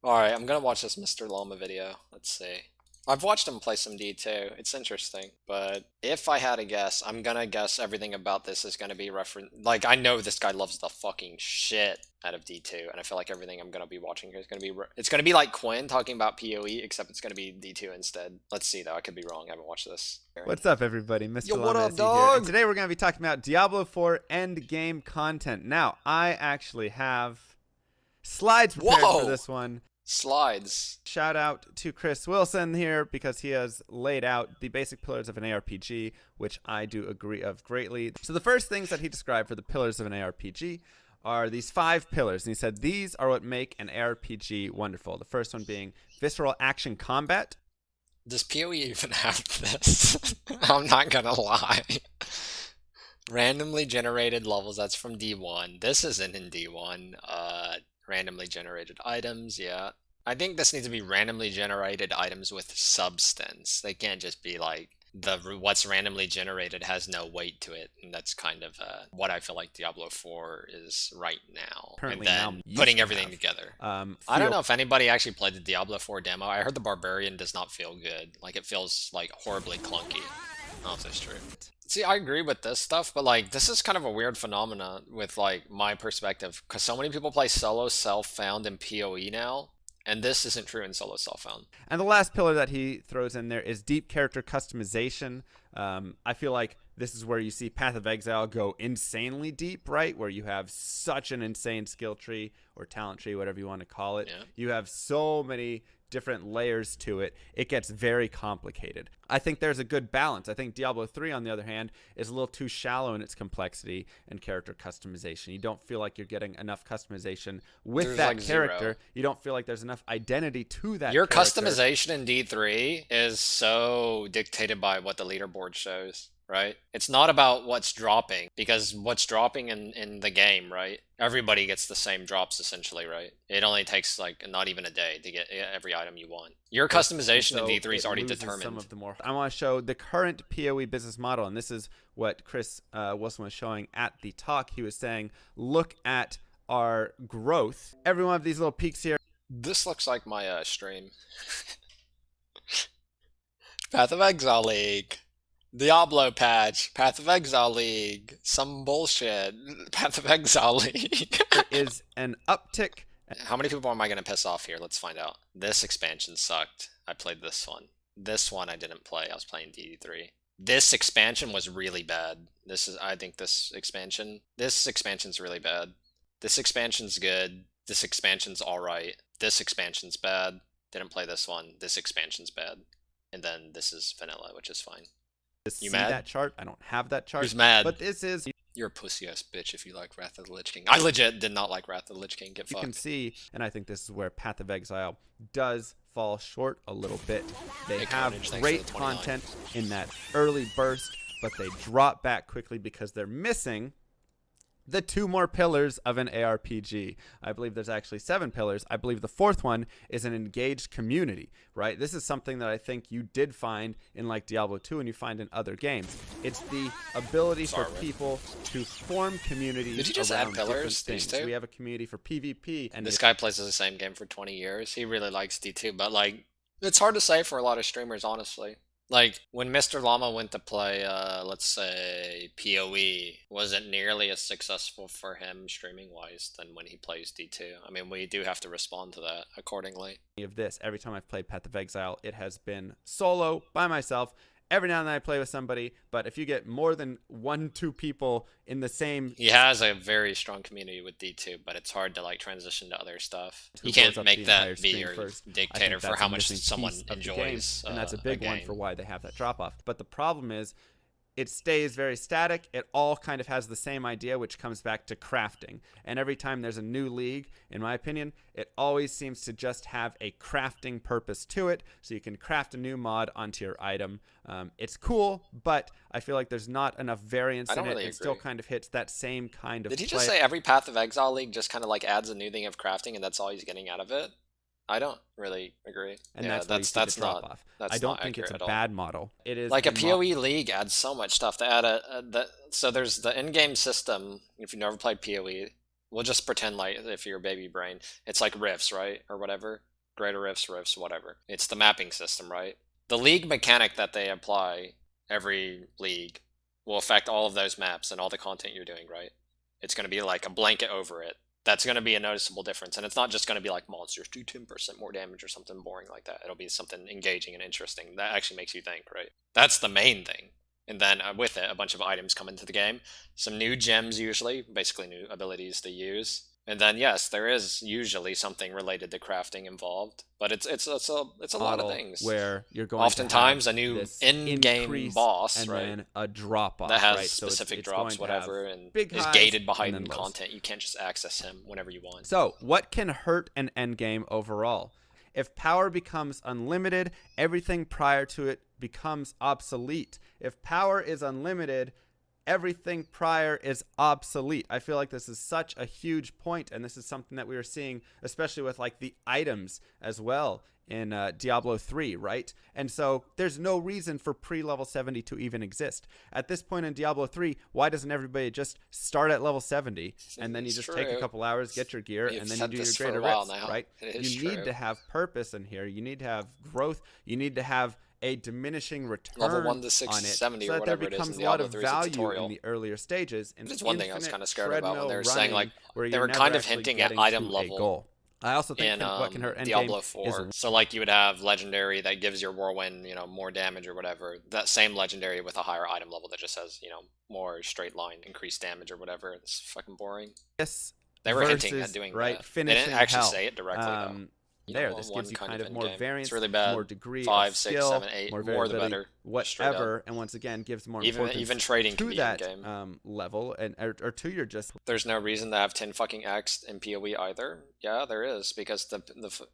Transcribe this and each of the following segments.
Alright, I'm gonna watch this MrLlama video. Let's see. I've watched him play some D2. It's interesting, but if I had a guess, I'm gonna guess everything about this is gonna be reference. Like, I know this guy loves the fucking shit out of D2, and I feel like everything I'm gonna be watching here is gonna be. It's gonna be like Quinn talking about PoE, except it's gonna be D2 instead. Let's see, though. I could be wrong. I haven't watched this. What's up, everybody? Yo, what up, MrLlama dog? here. And today we're gonna be talking about Diablo 4 Endgame content. Now, I actually have slides prepared for this one. Slides. Shout out to Chris Wilson here because he has laid out the basic pillars of an ARPG, which I do agree of greatly. So the first things that he described for the pillars of an ARPG are these 5 pillars. And he said these are what make an ARPG wonderful. The first one being visceral action combat. Does PoE even have this? I'm not gonna lie. Randomly generated levels, that's from D1. This isn't in D1. Randomly generated items, yeah. I think this needs to be randomly generated items with substance. They can't just be like, what's randomly generated has no weight to it, and that's kind of what I feel like Diablo 4 is right now. Currently and then now putting everything together. I don't know if anybody actually played the Diablo 4 demo. I heard the Barbarian does not feel good. Like, it feels like horribly clunky. I don't know if that's true. See, I agree with this stuff, but like, this is kind of a weird phenomena with like my perspective, because so many people play solo self-found in PoE now, and this isn't true in solo self-found. And the last pillar that he throws in there is deep character customization. I feel like this is where you see Path of Exile go insanely deep, right? Where you have such an insane skill tree or talent tree, whatever you want to call it. Yeah. You have so many different layers to it. It gets very complicated. I think there's a good balance. I think Diablo 3, on the other hand, is a little too shallow in its complexity and character customization. You don't feel like you're getting enough customization with There's that like character. zero. You don't feel like there's enough identity to that Your character. customization in D3 is so dictated by what the leaderboard shows, right? It's not about what's dropping, because what's dropping in the game, right? Everybody gets the same drops essentially, right? It only takes like not even a day to get every item you want. Your customization in D3 is already determined. Some of the more. I want to show the current PoE business model, and this is what Chris Wilson was showing at the talk. He was saying, look at our growth. Every one of these little peaks here. This looks like my stream. Path of Exile League. Diablo patch, Path of Exile League, some bullshit, Path of Exile League. There is an uptick. How many people am I going to piss off here? Let's find out. This expansion sucked. I played this one. This one I didn't play. I was playing DD3. This expansion was really bad. I think this expansion's really bad. This expansion's good. This expansion's alright. This expansion's bad. Didn't play this one. This expansion's bad. And then this is vanilla, which is fine. You mad? that chart? I don't have that chart. Who's mad? But this is. You're a pussy-ass bitch if you like Wrath of the Lich King. I legit did not like Wrath of the Lich King. Get You fucked. can see, and I think this is where Path of Exile does fall short a little bit. They Hey, have Carnage, thanks for great the 29. content in that early burst, but they drop back quickly because they're missing the 2 more pillars of an ARPG. I believe there's actually 7 pillars. I believe the 4th one is an engaged community, right? This is something that I think you did find in like Diablo 2 and you find in other games. It's the ability for people to form communities. Did you just around add pillars, different these things. two? We have a community for PvP, and This guy plays the same game for 20 years. He really likes D2, but like, it's hard to say for a lot of streamers, honestly. Like, when MrLlama went to play, let's say, PoE, wasn't nearly as successful for him streaming-wise than when he plays D2. I mean, we do have to respond to that accordingly. of this, every time I've played Path of Exile, it has been solo by myself. Every now and then I play with somebody, but if you get more than 1-2 people in the same, He has a very strong community with D2, but it's hard to like transition to other stuff. Who You blows can't up make the that entire be screen your first. I dictator think for that's how a much missing someone piece of the game, enjoys. and that's a a big one game. for why they have that drop off. But the problem is, it stays very static. It all kind of has the same idea, which comes back to crafting. And every time there's a new league, in my opinion, it always seems to just have a crafting purpose to it. So you can craft a new mod onto your item. It's cool, but I feel like there's not enough variance I don't in it. really It still agree. kind of hits that same kind of Did he play. just say every Path of Exile League just kind of like adds a new thing of crafting and that's all he's getting out of it? I don't really agree. And yeah, that's why you see that's the drop not off. that's I don't not think it's accurate a at all. bad model. It is Like a mo- PoE league adds so much stuff to add so there's the in-game system. If you've never played PoE, we'll just pretend like if you're a baby brain, it's like rifts, right, or whatever. greater rifts, whatever. It's the mapping system, right? The league mechanic that they apply every league will affect all of those maps and all the content you're doing, right? It's going to be like a blanket over it. That's going to be a noticeable difference. And it's not just going to be like monsters do 10% more damage or something boring like that. It'll be something engaging and interesting that actually makes you think, right? That's the main thing. And then with it, a bunch of items come into the game. Some new gems usually, basically new abilities to use. And then yes, there is usually something related to crafting involved, but it's a lot of things. Where you're going oftentimes to a new in-game boss, and right? then a drop off that has right? specific it's drops, whatever, and is highs, gated behind content. You can't just access him whenever you want. So what can hurt an endgame overall? If power becomes unlimited, everything prior to it becomes obsolete. If power is unlimited, everything prior is obsolete. I feel like this is such a huge point, and this is something that we were seeing, especially with like the items as well in Diablo 3, right? And so there's no reason for pre-level 70 to even exist. At this point in Diablo 3, why doesn't everybody just start at level 70 and then you just take a couple hours, get your gear, and then you do your greater rifts, right? You need to have purpose in here. You need to have growth. You need to have a diminishing return level 1 to 670 on it, or whatever so that there becomes it is in a lot Diablo of 3's value tutorial. in the earlier stages. That's one thing I was kind of scared about when they were saying like they were kind of hinting at item level goal. I also think in what can hurt Diablo 4. So like you would have legendary that gives your whirlwind, more damage or whatever. That same legendary with a higher item level that just has, more straight line increased damage or whatever. It's fucking boring. Yes. They were hinting at doing that. They didn't actually say it directly though. This gives you kind of more variance, it's really bad. more degree 5, of 6, skill, 7, 8, more the better. Whatever, and once again gives more importance even trading to can be that in-game. level, and or to your just. There's no reason to have 10 fucking X in PoE either. Yeah, there is, because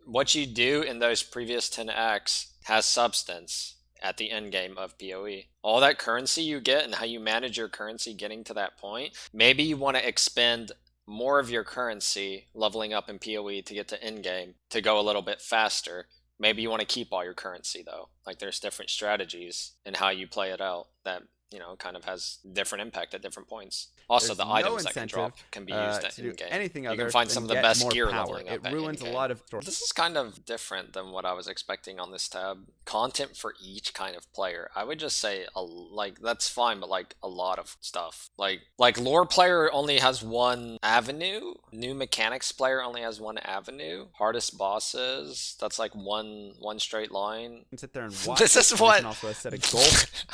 what you do in those previous 10 X has substance at the end game of PoE. All that currency you get and how you manage your currency getting to that point. Maybe you want to expend more of your currency leveling up in PoE to get to endgame to go a little bit faster. Maybe you want to keep all your currency though. Like there's different strategies in how you play it out that kind of has different impact at different points. Also, the items that can drop can be used at in-game. Anything other you can find some of the best gear power. leveling up. It ruins a lot of. This is kind of different than what I was expecting on this tab. Content for each kind of player. I would just say that's fine, but like a lot of stuff. Like lore player only has one avenue. New mechanics player only has one avenue. Hardest bosses, that's like one straight line. Sit there and watch. This is what. Also set a goal.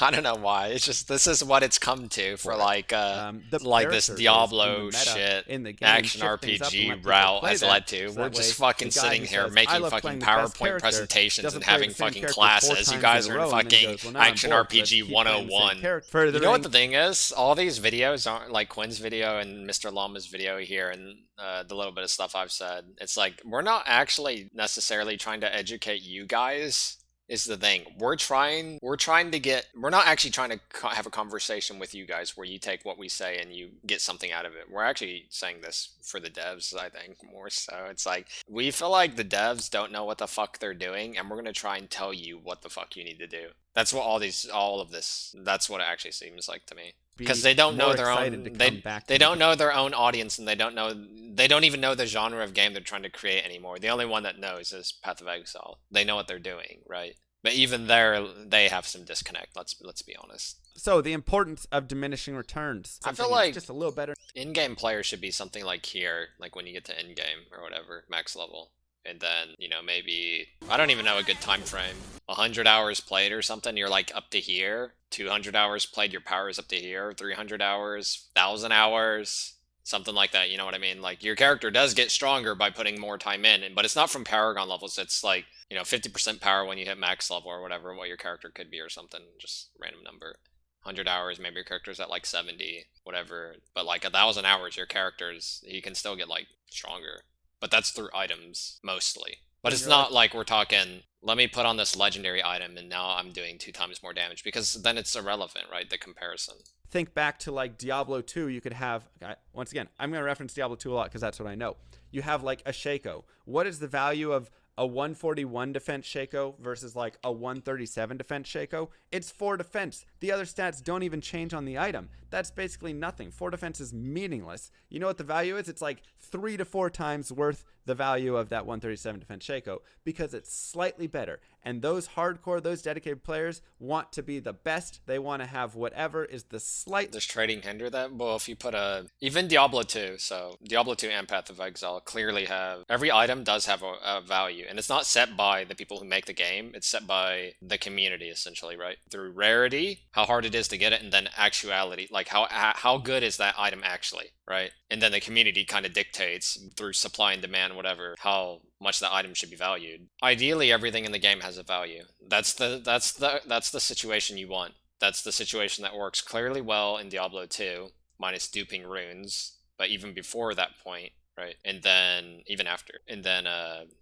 I don't know why. It's just this is what it's come to for this Diablo shit in the game, action RPG route has led to. We're just fucking sitting here making fucking PowerPoint presentations and having fucking classes. You guys are in fucking action RPG 101. You know what the thing is? All these videos aren't like Quinn's video and MrLlama's video here and the little bit of stuff I've said. It's like we're not actually necessarily trying to educate you guys. Is the thing. We're not actually trying to have a conversation with you guys where you take what we say and you get something out of it. We're actually saying this for the devs, I think, more so. It's like, we feel like the devs don't know what the fuck they're doing, and we're going to try and tell you what the fuck you need to do. That's what that's what it actually seems like to me. Because they don't know their own, they don't know their own audience, and they don't even know the genre of game they're trying to create anymore. The only one that knows is Path of Exile. They know what they're doing, right? But even there, they have some disconnect. Let's be honest. So the importance of diminishing returns. I feel like just a little better. In-game player should be something like here, like when you get to in-game or whatever, max level. And then, maybe, I don't even know a good time frame. 100 hours played or something, you're like up to here. 200 hours played, your power is up to here. 300 hours, 1,000 hours, something like that, you know what I mean? Like, your character does get stronger by putting more time in, but it's not from Paragon levels. It's like, 50% power when you hit max level or whatever, what your character could be or something, just random number. 100 hours, maybe your character's at like 70, whatever. But like 1,000 hours, your character's, he can still get like stronger. But that's through items, mostly. But it's not like we're talking, let me put on this legendary item and now I'm doing 2 times more damage, because then it's irrelevant, right? The comparison. Think back to like Diablo 2, you could have, once again, I'm going to reference Diablo 2 a lot because that's what I know. You have like a Shaco. What is the value of a 141 defense Shaco versus like a 137 defense Shaco? It's 4 defense. The other stats don't even change on the item. That's basically nothing. 4 defense is meaningless. You know what the value is? It's like 3 to 4 times worth the value of that 137 defense Shaco because it's slightly better. And those hardcore, those dedicated players want to be the best. They want to have whatever is the slight. Does trading hinder that? Well, if you put even Diablo 2, so Diablo 2 and Path of Exile clearly have, every item does have a value, and it's not set by the people who make the game, it's set by the community essentially, right? Through rarity, how hard it is to get it, and then actuality, like how good is that item actually, right? And then the community kind of dictates through supply and demand, whatever, how much that item should be valued. Ideally, everything in the game has a value. That's the situation you want. That's the situation that works clearly well in Diablo 2, minus duping runes, but even before that point, right? And then even after, and then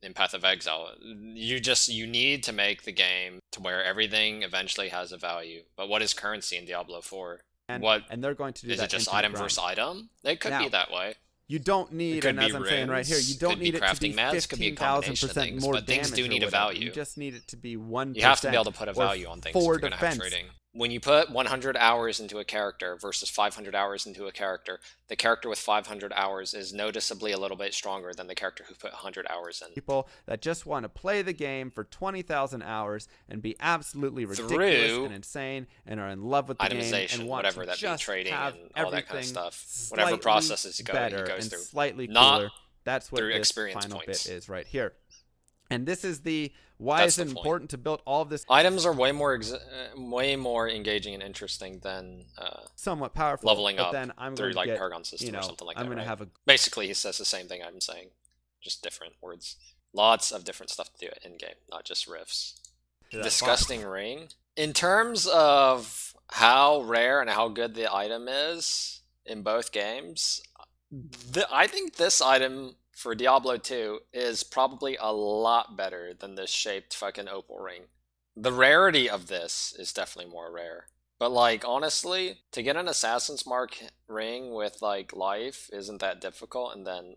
in Path of Exile, you need to make the game to where everything eventually has a value. But what is currency in Diablo 4? And they're going to do Is that. Is it just item versus item? It could be that way. You don't need, and as I'm saying right here, you don't need it to be 15,000% more damage. Things do need a value. You just need it to be 1%. You have to be able to put a value on things if you're going to have trading. When you put 100 hours into a character versus 500 hours into a character, the character with 500 hours is noticeably a little bit stronger than the character who put 100 hours in. People that just want to play the game for 20,000 hours and be absolutely ridiculous and insane and are in love with the game and want whatever to that just be trading have and all that kind of stuff. Whatever Whatever processes he goes through. Slightly Not cooler. That's what this final bit is right here. And this is why is it important to build all of this? Items are way more engaging and interesting than somewhat powerful leveling up then I'm through like get, Paragon system or something like I'm that. going right? to have a Basically, he says the same thing I'm saying, just different words. Lots of different stuff to do in game, not just riffs. Disgusting ring. In terms of how rare and how good the item is in both games, I think this item for Diablo 2 is probably a lot better than this shaped fucking opal ring. The rarity of this is definitely more rare. But like, honestly, to get an Assassin's Mark ring with like life isn't that difficult, and then,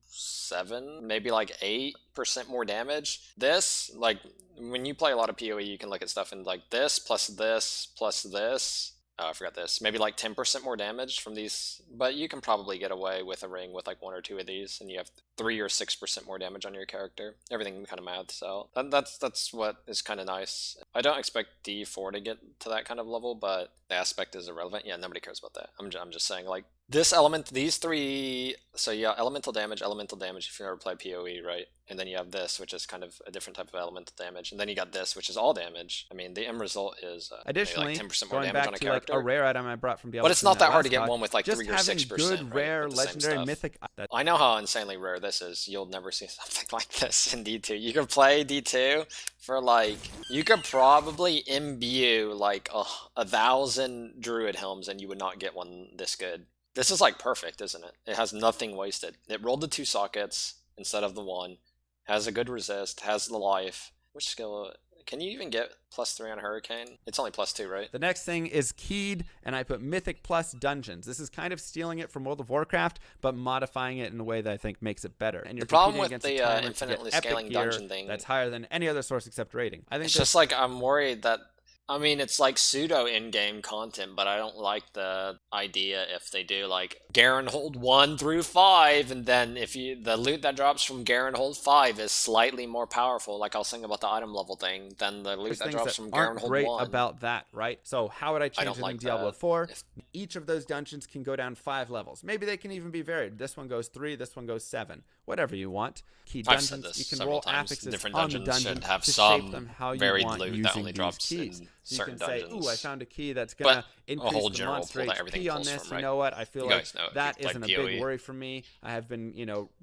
7, maybe like 8% more damage. This, like, when you play a lot of PoE, you can look at stuff and like this plus this plus this. Oh, I forgot this. Maybe like 10% more damage from these, but you can probably get away with a ring with like 1 or 2 of these, and you have 3 or 6% more damage on your character. Everything kind of maths out. That's what is kind of nice. I don't expect D4 to get to that kind of level, but the aspect is irrelevant. Yeah, nobody cares about that. I'm just saying, like, this element, these 3, so yeah, elemental damage if you ever play PoE, right? And then you have this, which is kind of a different type of elemental damage. And then you got this, which is all damage. I mean, the end result is additionally, like 10% more going damage back on a to character. like a rare item I brought from Diablo. But it's not that hard to get one with like 3 or 6%. Just having good, rare, legendary, mythic. I know how insanely rare this is. You'll never see something like this in D2. You could play D2 for like, you could probably imbue like 1,000 druid helms and you would not get one this good. This is like perfect, isn't it? It has nothing wasted. It rolled the 2 sockets instead of the 1. Has a good resist, has the life. Which skill? Can you even get +3 on Hurricane? It's only +2, right? The next thing is keyed, and I put Mythic plus Dungeons. This is kind of stealing it from World of Warcraft, but modifying it in a way that I think makes it better. And you're the problem with the infinitely scaling dungeon thing, that's higher than any other source except rating. I think it's just like, I'm worried that, I mean, it's like pseudo in-game content, but I don't like the idea if they do like Garen hold 1 through 5, and then if the loot that drops from Garen hold 5 is slightly more powerful, like I was saying about the item level thing, than the loot that drops from Garen hold 1. Great about that, right? So how would I change it in Diablo 4? Each of those dungeons can go down 5 levels. Maybe they can even be varied. This one goes 3, this one goes 7. Whatever you want. Key dungeons, I've said this you can roll affixes different on the dungeons dungeon should have to some shape them how you varied want loot using that only drops keys. in So certain you can say, dungeons. ooh, I found a key that's going to increase whole the general monster pool that everything HP on pulls this. from, right? You know what? I feel You like guys know, that like isn't a PoE. big worry for me. I have been,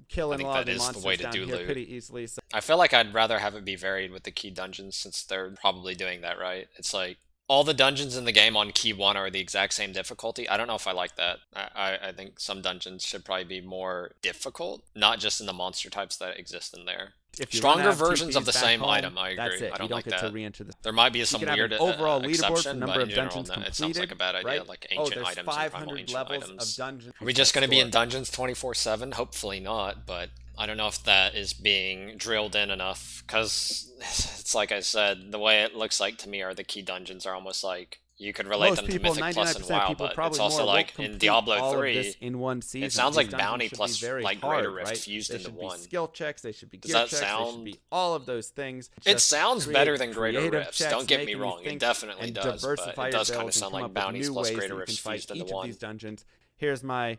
killing a lot of the monsters down here pretty easily. So. I feel like I'd rather have it be varied with the key dungeons, since they're probably doing that, right? It's like, all the dungeons in the game on Key 1 are the exact same difficulty. I don't know if I like that. I think some dungeons should probably be more difficult, not just in the monster types that exist in there. Stronger versions of the same item, I agree. That's it. I don't you don't like get that. to re-enter the. There might be some weird overall leaderboard for exception, number but of in general, dungeons no, completed. it sounds like a bad idea, Right? like ancient there's items and 500 ancient levels items. of dungeons. Are we just going to be in dungeons 24/7? Hopefully not, but I don't know if that is being drilled in enough, because it's like I said, the way it looks like to me are the key dungeons are almost like you could relate Most them to people, Mythic Plus 99% and of WoW, people, but probably it's also more, like won't in complete Diablo all of 3, this in one season. it sounds These like dungeons Bounty should be plus very like hard, Greater Rift right? fused They into should be one. skill checks, they should be Does gear that checks, they sound? should be all of those things. It Just sounds create better than Greater creative Rifts. checks, Don't get me making you wrong, it think definitely and does, but diversify it your does kind builds of and sound come like up with Bounties new plus ways that Greater you can Rifts fight fused into each of one. these dungeons. Here's my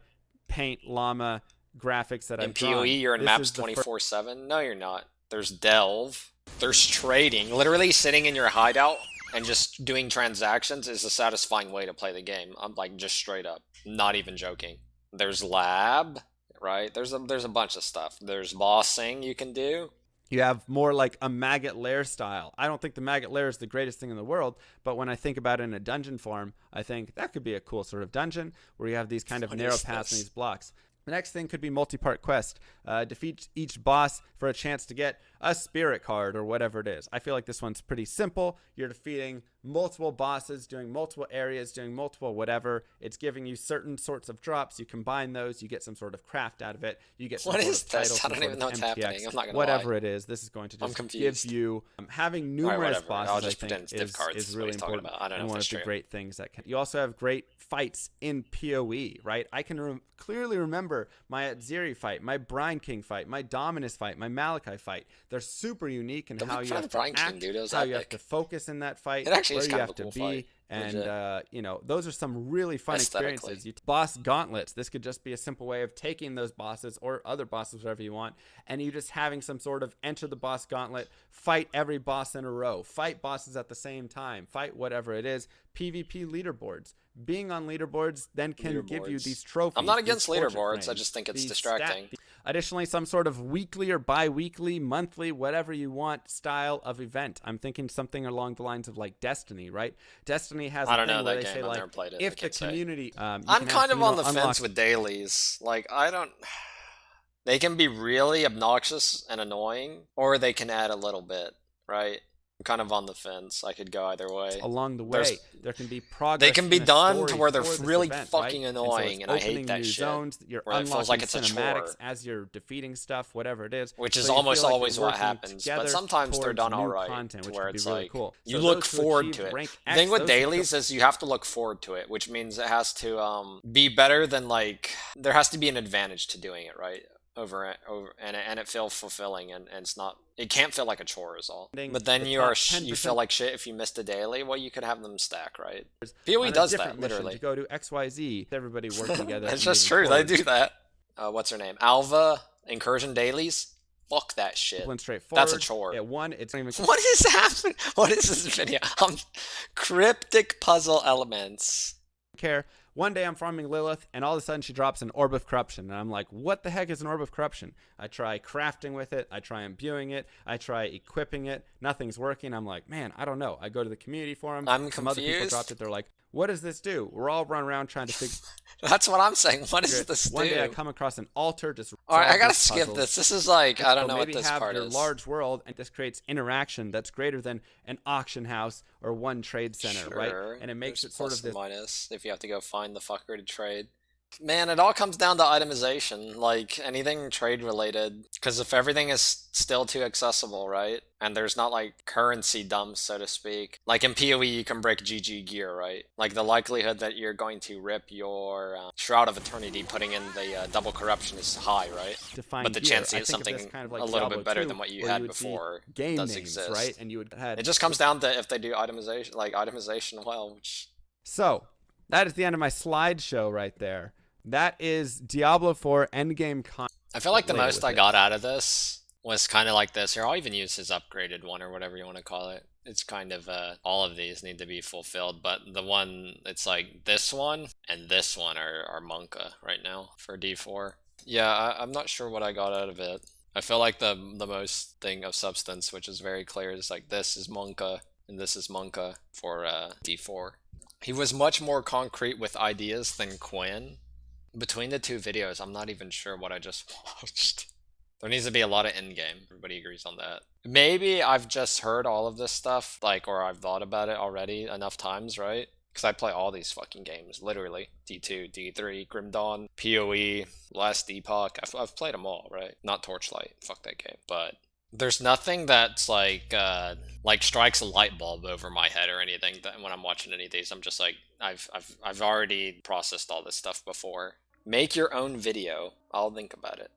paint llama graphics that In I've drawn. PoE, you're in This maps is the 24/7. No, you're not. There's Delve. There's trading. Literally sitting in your hideout and just doing transactions is a satisfying way to play the game. I'm like just straight up, not even joking. There's lab, right? There's a bunch of stuff. There's bossing you can do. You have more like a maggot lair style. I don't think the maggot lair is the greatest thing in the world, but when I think about it in a dungeon form, I think that could be a cool sort of dungeon where you have these kind of What narrow is paths and this? these blocks. The next thing could be multi-part quest. Defeat each boss for a chance to get a spirit card or whatever it is. I feel like this one's pretty simple. You're defeating multiple bosses, doing multiple areas, doing multiple whatever. It's giving you certain sorts of drops. You combine those, you get some sort of craft out of it. You get some What sort is of title, this? I some don't sort even of know what's MTX, happening. I'm not gonna whatever lie. it is. This is going to I'm just give confused. you having Alright, numerous whatever. bosses. I'll just I pretend think it's div cards. is Is what really he's talking important about. I don't know and if one that's of the true. great things that can. You also have great fights in PoE, right? I can clearly remember my Atziri fight, my Brine King fight, my Dominus fight, my Malachi fight. They're super unique in Don't how make you fun have of to Brine King, act, dude. It was how you have epic. to focus in that fight, It actually where is you kind have of a to cool be, fight. and Legit. those are some really fun Aesthetically. experiences. Boss gauntlets. This could just be a simple way of taking those bosses or other bosses, whatever you want, and you just having some sort of enter the boss gauntlet, fight every boss in a row, fight bosses at the same time, fight whatever it is. PvP leaderboards. Being on leaderboards then can give you Leaderboards. these trophies. I'm not these against portrait leaderboards. I frames, just think it's these distracting. Additionally, some sort of weekly or bi-weekly, monthly, whatever you want style of event. I'm thinking something along the lines of like Destiny, right? Destiny has a I don't thing know where that they game. say I've like, never played it. I if the can't say. community, you I'm can have, kind of on the unlock fence with dailies. Like, I don't. They can be really obnoxious and annoying, or they can add a little bit, right? I'm kind of on the fence. I could go either way. along the There's- way. There can be progress. They can be in a done story to where they're for this really event, fucking right? annoying, and, and I so it's hate opening that new shit. zones. You're Where it unlocking feels like it's a cinematics chore. as you're defeating stuff, whatever it is. Which is So you almost feel like always you're what working happens, but together sometimes they're towards done new alright, content, to which where could be it's really like cool. you So look those who forward achieve to it. rank The X, thing with those who dailies is you have to look forward to it, which means it has to be better than like there has to be an advantage to doing it right and it feel fulfilling and it's not. It can't feel like a chore is all. But then the you top are you 10% feel like shit if you missed a daily. Well, you could have them stack, right? on PoE a does different that mission literally. to go to XYZ. Everybody working together. It's and just moving true. They forward. do that. What's her name? Alva incursion dailies. Fuck that shit. Simple and straightforward. That's a chore. Yeah, one, it's not even What is happening? What is this video? Cryptic puzzle elements. care. One day I'm farming Lilith, and all of a sudden she drops an Orb of Corruption, and I'm like, what the heck is an Orb of Corruption? I try crafting with it, I try imbuing it, I try equipping it, nothing's working. I'm like, man, I don't know. I go to the community forum, I'm some other people confused. dropped it, they're like, what does this do? We're all running around trying to figure That's what I'm saying. What does it. this One day I do? come across an altar, just All right, I solve gotta these skip puzzles. this. This is like I don't So know what maybe this have part your is. large world, and this creates interaction that's greater than an auction house or one trade center, right? Sure. And it makes There's it sort plus of this. and minus if you have to go find the fucker to trade. Man, it all comes down to itemization, like anything trade related. Because if everything is still too accessible, right? And there's not like currency dumps, so to speak. Like in PoE, you can break GG gear, right? Like the likelihood that you're going to rip your Shroud of Eternity putting in the double corruption is high, right? Define But the gear. chance I to get think of this something kind of like a little Diablo bit better 2, than what you where had would see before game does names, exist. right? And you would have It just comes down to if they do itemization well, which So that is the end of my slideshow right there. That is Diablo 4 Endgame content. I feel like the later most with I it. got out of this was kind of like this. Here, I'll even use his upgraded one or whatever you want to call it. It's kind of all of these need to be fulfilled, but the one it's like this one and this one are Monka right now for D4. Yeah, I'm not sure what I got out of it. I feel like the most thing of substance, which is very clear, is like this is Monka and this is Monka for D4. He was much more concrete with ideas than Quinn. Between the two videos, I'm not even sure what I just watched. There needs to be a lot of endgame. Everybody agrees on that. Maybe I've just heard all of this stuff, like, or I've thought about it already enough times, right? Because I play all these fucking games, literally. D2, D3, Grim Dawn, PoE, Last Epoch. I've played them all, right? Not Torchlight. Fuck that game. But There's nothing that's like strikes a light bulb over my head or anything that when I'm watching any of these, I'm just like I've already processed all this stuff before. Make your own video. I'll think about it.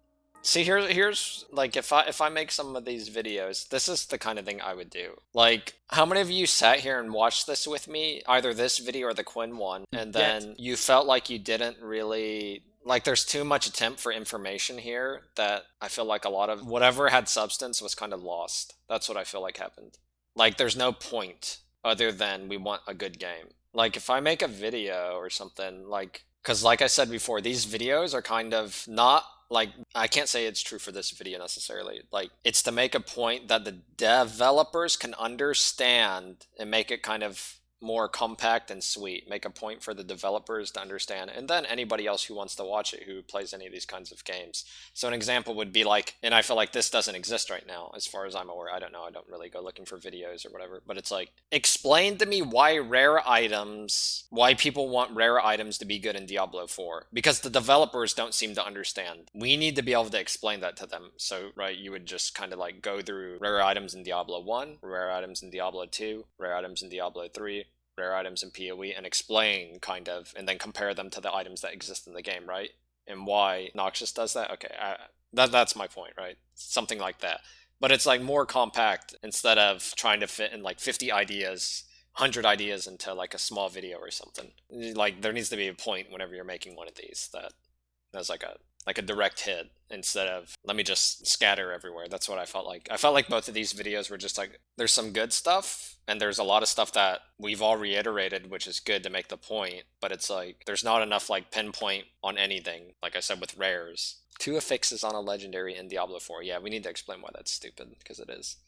See, here's like if I make some of these videos, this is the kind of thing I would do. Like, how many of you sat here and watched this with me, either this video or the Quinn one, and Get then you felt like you didn't really like there's too much attempt for information here that I feel like a lot of whatever had substance was kind of lost. That's what I feel like happened. Like, there's no point other than we want a good game. Like, if I make a video or something, like, because like I said before, these videos are kind of not like, I can't say it's true for this video necessarily. Like, it's to make a point that the developers can understand and make it kind of more compact and sweet. Make a point for the developers to understand, and then anybody else who wants to watch it who plays any of these kinds of games. So an example would be like, and I feel like this doesn't exist right now, as far as I'm aware. I don't know. I don't really go looking for videos or whatever, but it's like, explain to me why people want rare items to be good in Diablo 4, because the developers don't seem to understand. We need to be able to explain that to them. So, right, you would just kind of like go through rare items in Diablo 1, rare items in Diablo 2, rare items in Diablo 3, rare items in PoE, and explain kind of, and then compare them to the items that exist in the game, right? And why Noxious does that. Okay, that's my point, right? Something like that. But it's like more compact instead of trying to fit in like 50 ideas, 100 ideas into like a small video or something. Like, there needs to be a point whenever you're making one of these that that's like a direct hit instead of let me just scatter everywhere. That's what I felt like. I felt like both of these videos were just like, there's some good stuff and there's a lot of stuff that we've all reiterated, which is good to make the point, but it's like there's not enough like pinpoint on anything, like I said with rares. Two affixes on a legendary in Diablo 4. Yeah, we need to explain why that's stupid, because it is.